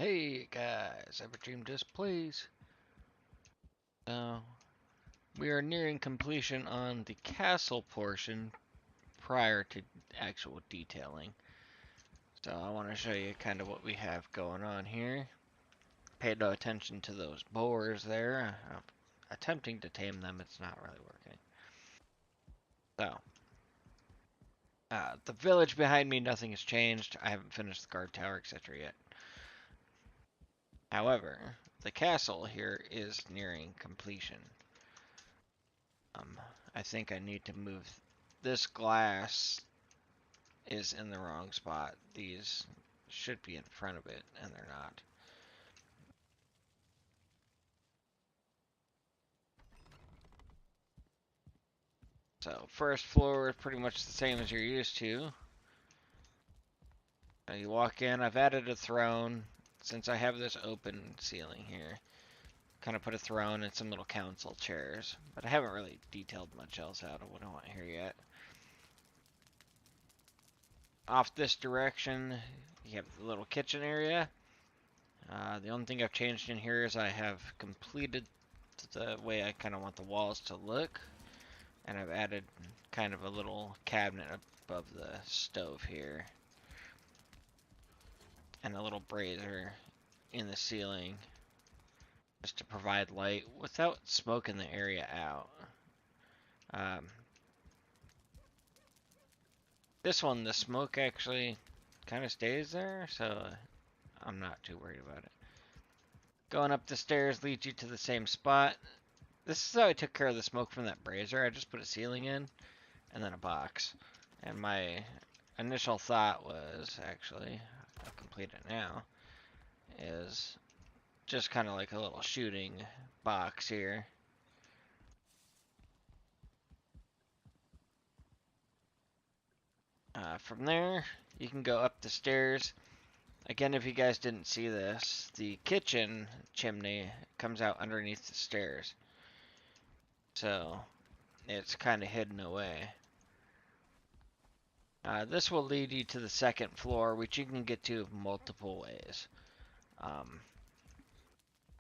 Hey guys, Everdream Displays. So, we are nearing completion on the castle portion prior to actual detailing. So I want to show you kind of what we have going on here. Pay no attention to those boars there. I'm attempting to tame them, it's not really working. So, the village behind me, nothing has changed. I haven't finished the guard tower, etc. yet. However, the castle here is nearing completion. I think I need to move this glass is in the wrong spot. These should be in front of it, and they're not. So first floor is pretty much the same as you're used to. Now you walk in, I've added a throne, since I have this open ceiling here. Kind of put a throne and some little council chairs, but I haven't really detailed much else out of what I want here yet. Off this direction, you have the little kitchen area. The only thing I've changed in here is I have completed the way I kind of want the walls to look, and I've added kind of a little cabinet above the stove here, and a little brazier in the ceiling just to provide light without smoking the area out. This one, the smoke actually kind of stays there, so I'm not too worried about it. Going up the stairs leads you to the same spot. This is how I took care of the smoke from that brazier. I just put a ceiling in and then a box. And my initial thought was, actually, I'll complete it now, is just kind of like a little shooting box here. From there, you can go up the stairs. Again, if you guys didn't see this, the kitchen chimney comes out underneath the stairs. So, it's kind of hidden away. This will lead you to the second floor, which you can get to multiple ways.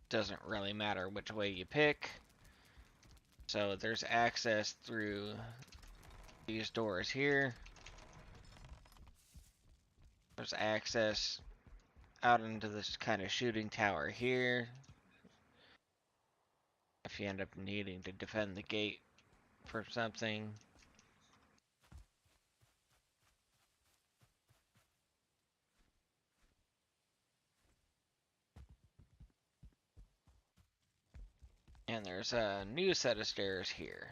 Doesn't really matter which way you pick. So there's access through these doors here. There's access out into this kind of shooting tower here, if you end up needing to defend the gate for something. And there's a new set of stairs here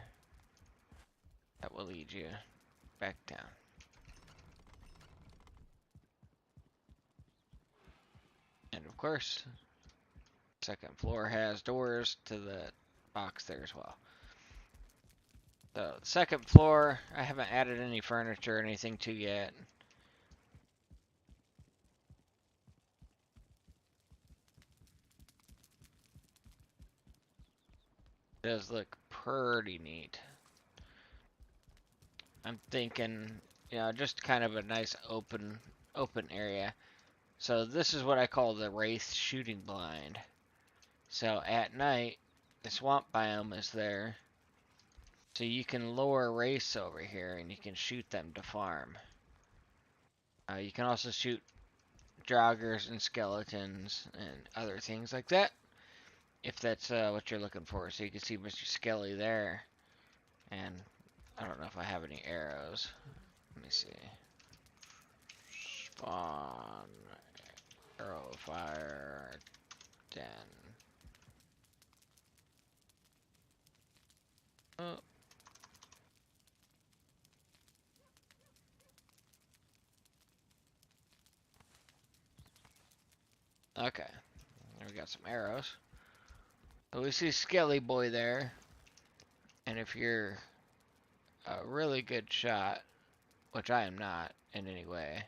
that will lead you back down. And of course, second floor has doors to the box there as well. So, the second floor, I haven't added any furniture or anything to yet. It does look pretty neat. I'm thinking, just kind of a nice open area. So this is what I call the Wraith shooting blind. So at night, the swamp biome is there. So you can lure wraiths over here and you can shoot them to farm. You can also shoot joggers and skeletons and other things like that, if that's what you're looking for. So you can see Mr. Skelly there. And I don't know if I have any arrows. Let me see. Spawn. Arrow fire. Den. Oh. Okay. We got some arrows. So we see Skelly Boy there. And if you're a really good shot, which I am not in any way,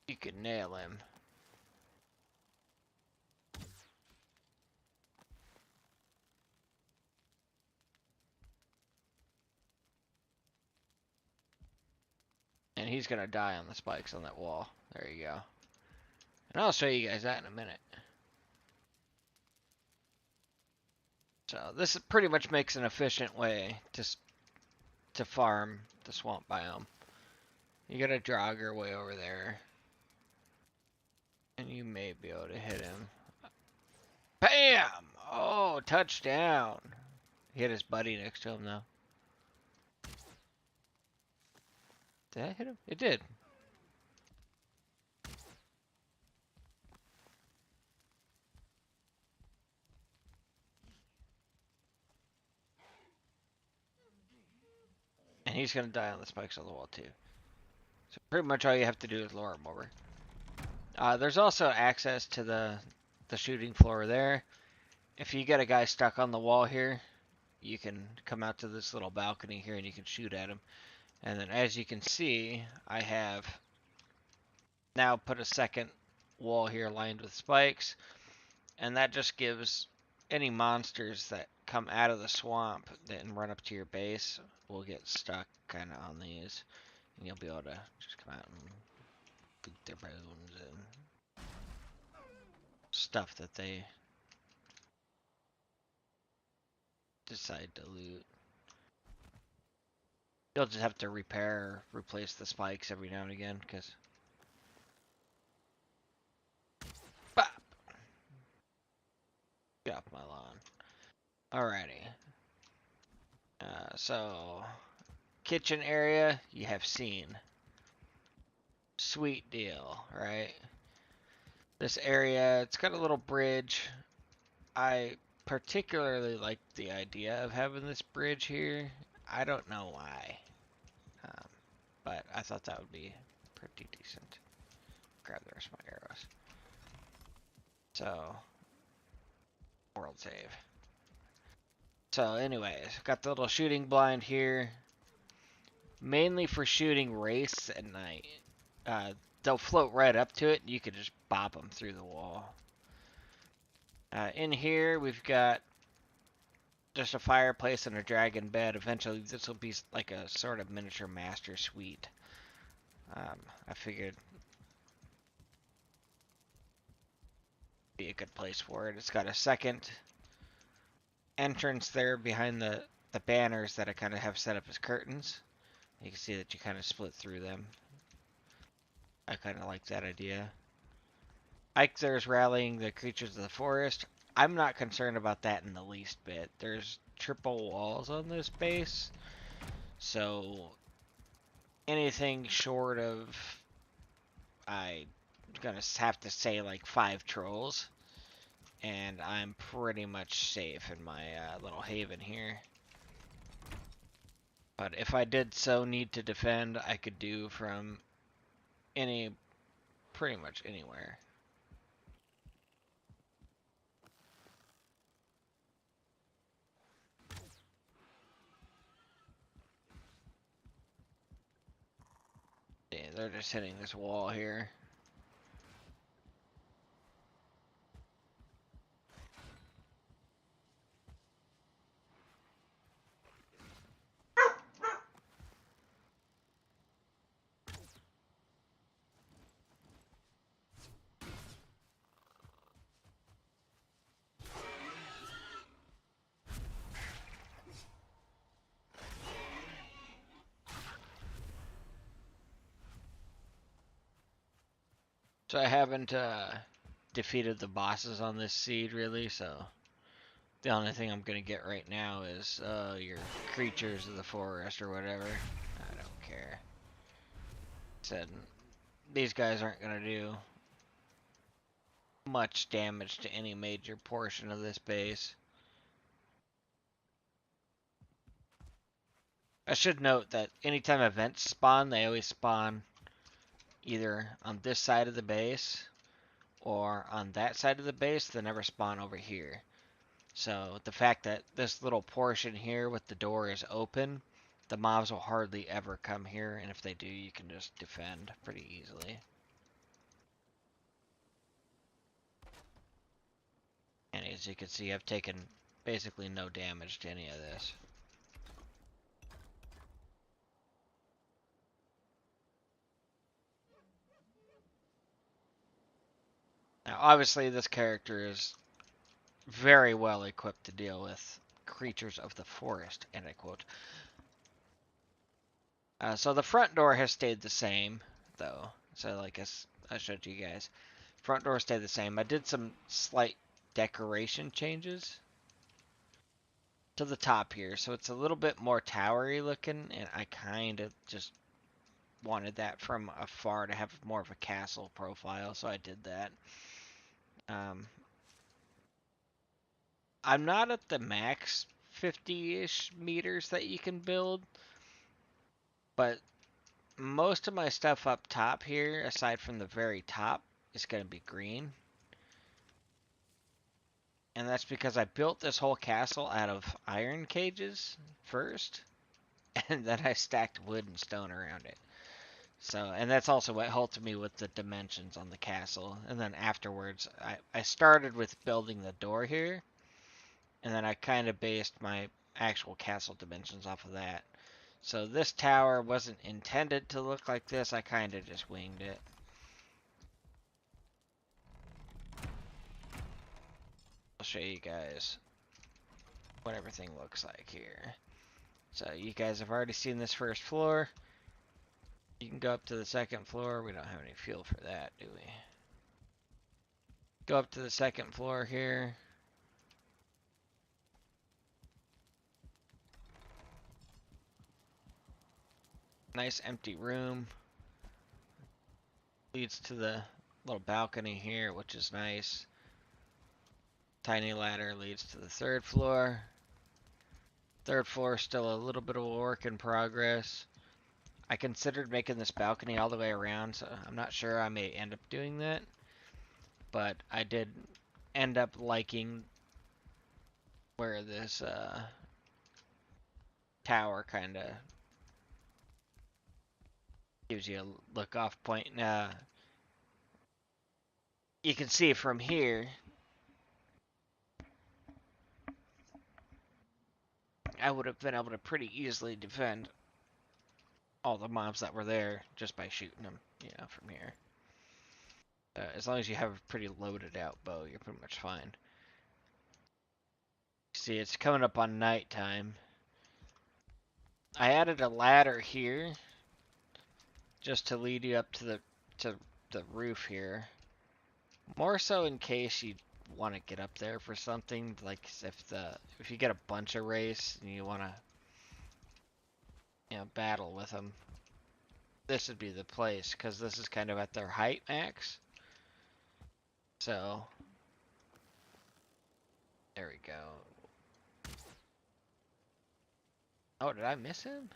you can nail him. And he's gonna die on the spikes on that wall. There you go. And I'll show you guys that in a minute. So this pretty much makes an efficient way to farm the swamp biome. You got a Draugr way over there. And you may be able to hit him. Bam! Oh, touchdown. He hit his buddy next to him, though. Did I hit him? It did. And he's going to die on the spikes on the wall, too. So pretty much all you have to do is lure him over. There's also access to the shooting floor there. If you get a guy stuck on the wall here, you can come out to this little balcony here and you can shoot at him. And then as you can see, I have now put a second wall here lined with spikes. And that just gives any monsters that come out of the swamp and run up to your base will get stuck kind of on these. And you'll be able to just come out and boot their bones and stuff that they decide to loot. You'll just have to repair or replace the spikes every now and again, because... Bop! Get off my lawn. Alrighty. So... Kitchen area, you have seen. Sweet deal, right? This area, it's got a little bridge. I particularly like the idea of having this bridge here. I don't know why. But I thought that would be pretty decent. Grab the rest of my arrows. So, world save. So anyways, got the little shooting blind here. Mainly for shooting wraiths at night. They'll float right up to it and you can just bop them through the wall. In here we've got just a fireplace and a dragon bed. Eventually this will be like a sort of miniature master suite. I figured be a good place for it. It's got a second entrance there behind the banners that I kind of have set up as curtains. You can see that you kind of split through them. I kind of like that idea. Ike there's rallying the creatures of the forest. I'm not concerned about that in the least bit. There's triple walls on this base. So anything short of, I'm gonna have to say like 5 trolls. And I'm pretty much safe in my little haven here. But if I did so need to defend, I could do from pretty much anywhere. Yeah, they're just hitting this wall here. So I haven't defeated the bosses on this seed really, so the only thing I'm gonna get right now is your creatures of the forest or whatever. I don't care. Said these guys aren't gonna do much damage to any major portion of this base. I should note that anytime events spawn, they always spawn either on this side of the base or on that side of the base. They never spawn over here. So the fact that this little portion here with the door is open, the mobs will hardly ever come here, and if they do, you can just defend pretty easily. And as you can see, I've taken basically no damage to any of this. obviously this character is very well equipped to deal with creatures of the forest, end I quote. So the front door has stayed the same, though. So like I showed you guys, front door stayed the same. I did some slight decoration changes to the top here, so it's a little bit more towery looking, and I kind of just wanted that from afar to have more of a castle profile, so I did that. Um, I'm not at the max 50-ish meters that you can build, but most of my stuff up top here, aside from the very top, is going to be green. And that's because I built this whole castle out of iron cages first, and then I stacked wood and stone around it. So, and that's also what helped me with the dimensions on the castle. And then afterwards, I started with building the door here, and then I kind of based my actual castle dimensions off of that. So this tower wasn't intended to look like this, I kind of just winged it. I'll show you guys what everything looks like here. So you guys have already seen this first floor. You can go up to the second floor. We don't have any fuel for that, do we? Go up to the second floor here. Nice empty room. Leads to the little balcony here, which is nice. Tiny ladder leads to the third floor. Third floor is still a little bit of a work in progress. I considered making this balcony all the way around, so I'm not sure I may end up doing that. But I did end up liking where this tower kind of gives you a look off point. You can see from here, I would have been able to pretty easily defend all the mobs that were there just by shooting them, from here. As long as you have a pretty loaded out bow, you're pretty much fine. See, it's coming up on nighttime. I added a ladder here just to lead you up to the roof here. More so in case you want to get up there for something, like if you get a bunch of race and you want to battle with them. This would be the place, because this is kind of at their height max. So, there we go. Oh, did I miss him?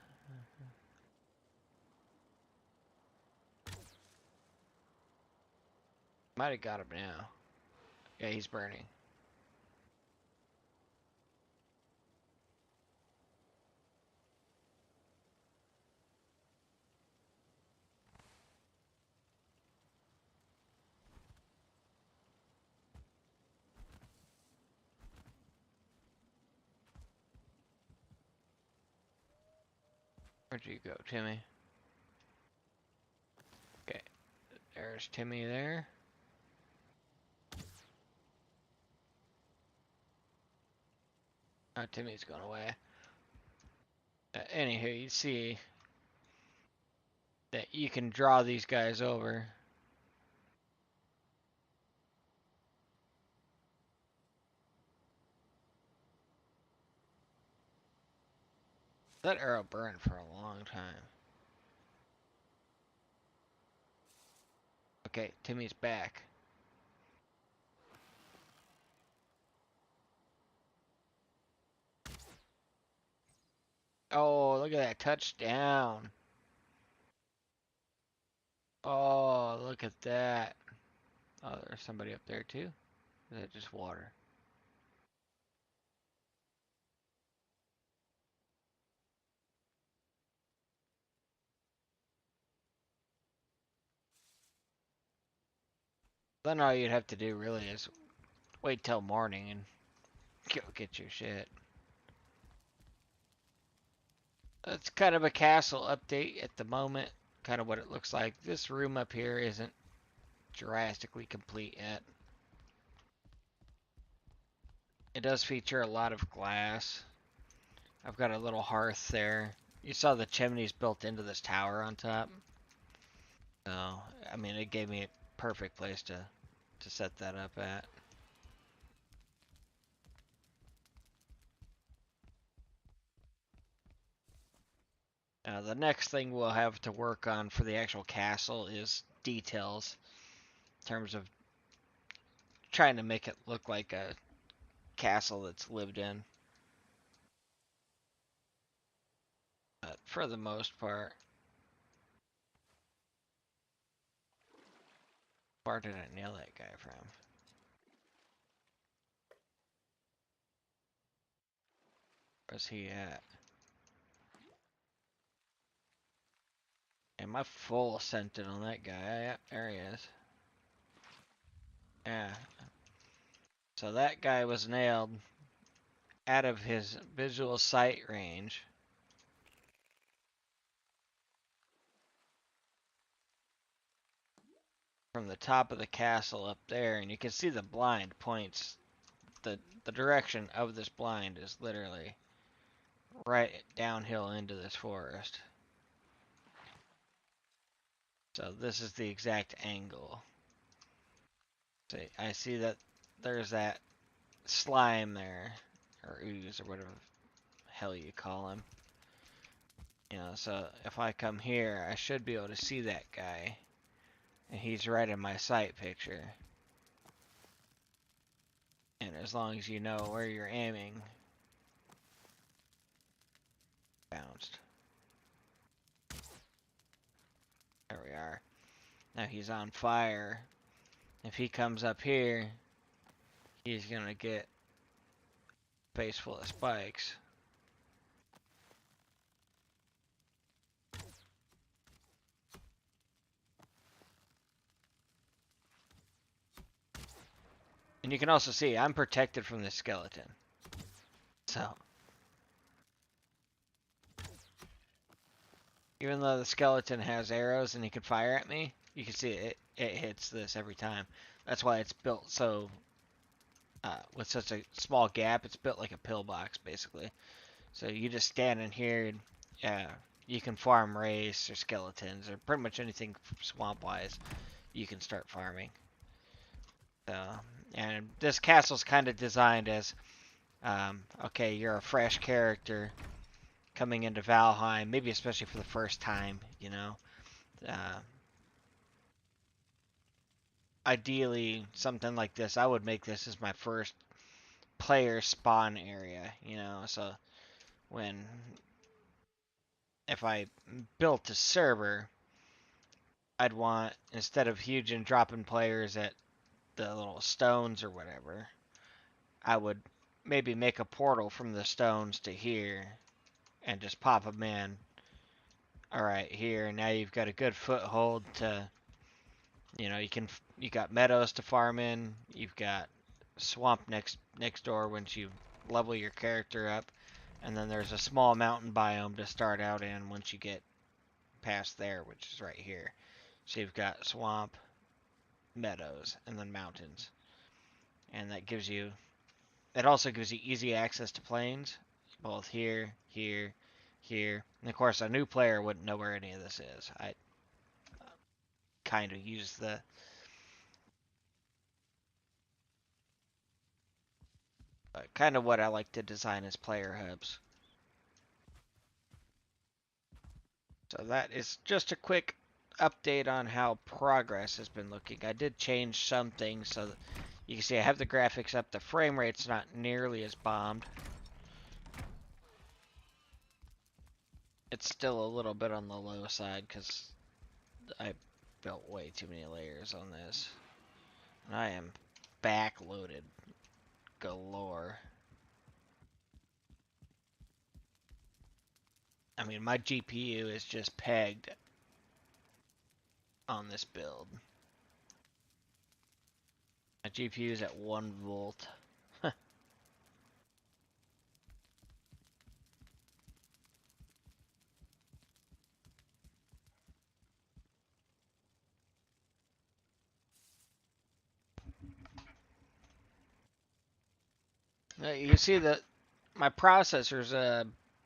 Might have got him now. Yeah, he's burning. Where'd you go, Timmy? Okay, there's Timmy there. Oh, Timmy's gone away. Anywho, you see that you can draw these guys over. That arrow burned for a long time. Okay, Timmy's back. Oh, look at that touchdown. Oh, look at that. Oh, there's somebody up there too. Is that just water? Then all you'd have to do really is wait till morning and go get your shit. That's kind of a castle update at the moment. Kind of what it looks like. This room up here isn't drastically complete yet. It does feature a lot of glass. I've got a little hearth there. You saw the chimneys built into this tower on top. So, I mean, it gave me a perfect place to set that up at. The next thing we'll have to work on for the actual castle is details in terms of trying to make it look like a castle that's lived in. But for the most part, where did I nail that guy from? Where's he at? Am I full scented on that guy? Yeah, there he is. Yeah. So that guy was nailed out of his visual sight range. From the top of the castle up there, and you can see the blind points. The direction of this blind is literally right downhill into this forest. So this is the exact angle. So I see that there's that slime there, or ooze, or whatever the hell you call him. You know, so if I come here, I should be able to see that guy. And he's right in my sight picture. And as long as you know where you're aiming, bounced. There we are. Now he's on fire. If he comes up here, he's gonna get a face full of spikes. And you can also see I'm protected from this skeleton. So, even though the skeleton has arrows and he can fire at me, you can see it hits this every time. That's why it's built so, with such a small gap, it's built like a pillbox, basically. So you just stand in here, and you can farm race or skeletons or pretty much anything swamp-wise you can start farming. And this castle's kind of designed as, okay, you're a fresh character coming into Valheim, maybe especially for the first time, you know. Uh, Ideally, something like this, I would make this as my first player spawn area, you know. So when, if I built a server, I'd want, instead of huge and dropping players at the little stones or whatever, I would maybe make a portal from the stones to here and just pop them in. Alright, here, now you've got a good foothold to, you know, you got meadows to farm in, you've got swamp next door once you level your character up, and then there's a small mountain biome to start out in once you get past there, which is right here. So you've got swamp, meadows, and then mountains. And that gives you, it also gives you easy access to plains, both here, here, here. And of course, a new player wouldn't know where any of this is. I kind of use the kind of what I like to design as player hubs. So that is just a quick update on how progress has been looking. I did change some things so that you can see I have the graphics up. The frame rate's not nearly as bombed. It's still a little bit on the low side because I built way too many layers on this. And I am backloaded galore. I mean, my GPU is just pegged on this build. My GPU is at 1 volt. You see that my processor's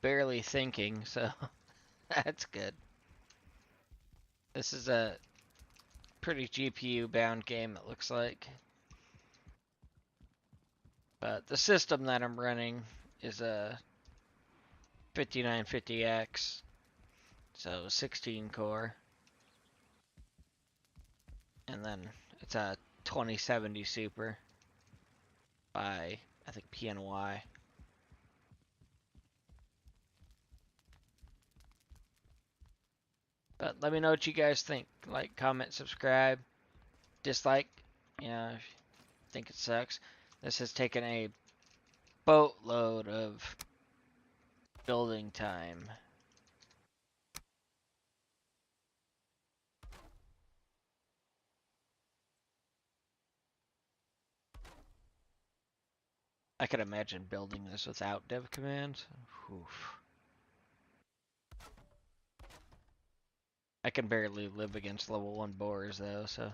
barely thinking, so that's good. This is a pretty GPU bound game, it looks like. But the system that I'm running is a 5950X, so 16 core, and then it's a 2070 Super by I think PNY. But let me know what you guys think. Like, comment, subscribe, dislike. You know, if you think it sucks. This has taken a boatload of building time. I could imagine building this without dev commands. Oof. I can barely live against level 1 boars though, so.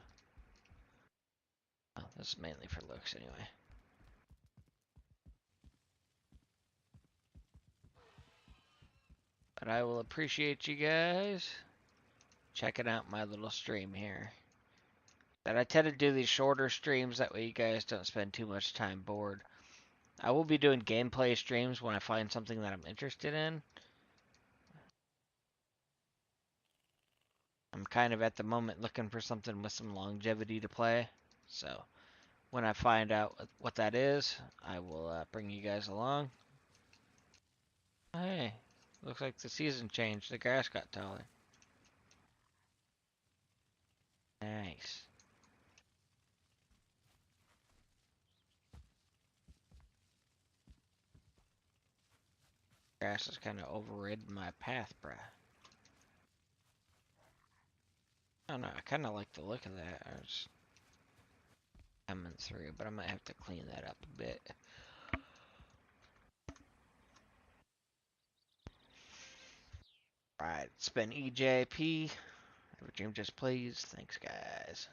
Oh, this is mainly for looks anyway. But I will appreciate you guys checking out my little stream here. But I tend to do these shorter streams, that way you guys don't spend too much time bored. I will be doing gameplay streams when I find something that I'm interested in. I'm kind of at the moment looking for something with some longevity to play. So when I find out what that is, I will bring you guys along. Hey, looks like the season changed. The grass got taller. Nice. Grass has kind of overridden my path, bruh. I don't know, I kind of like the look of that. I was coming through, but I might have to clean that up a bit. Right, it's been EJP. Every dream just please. Thanks, guys.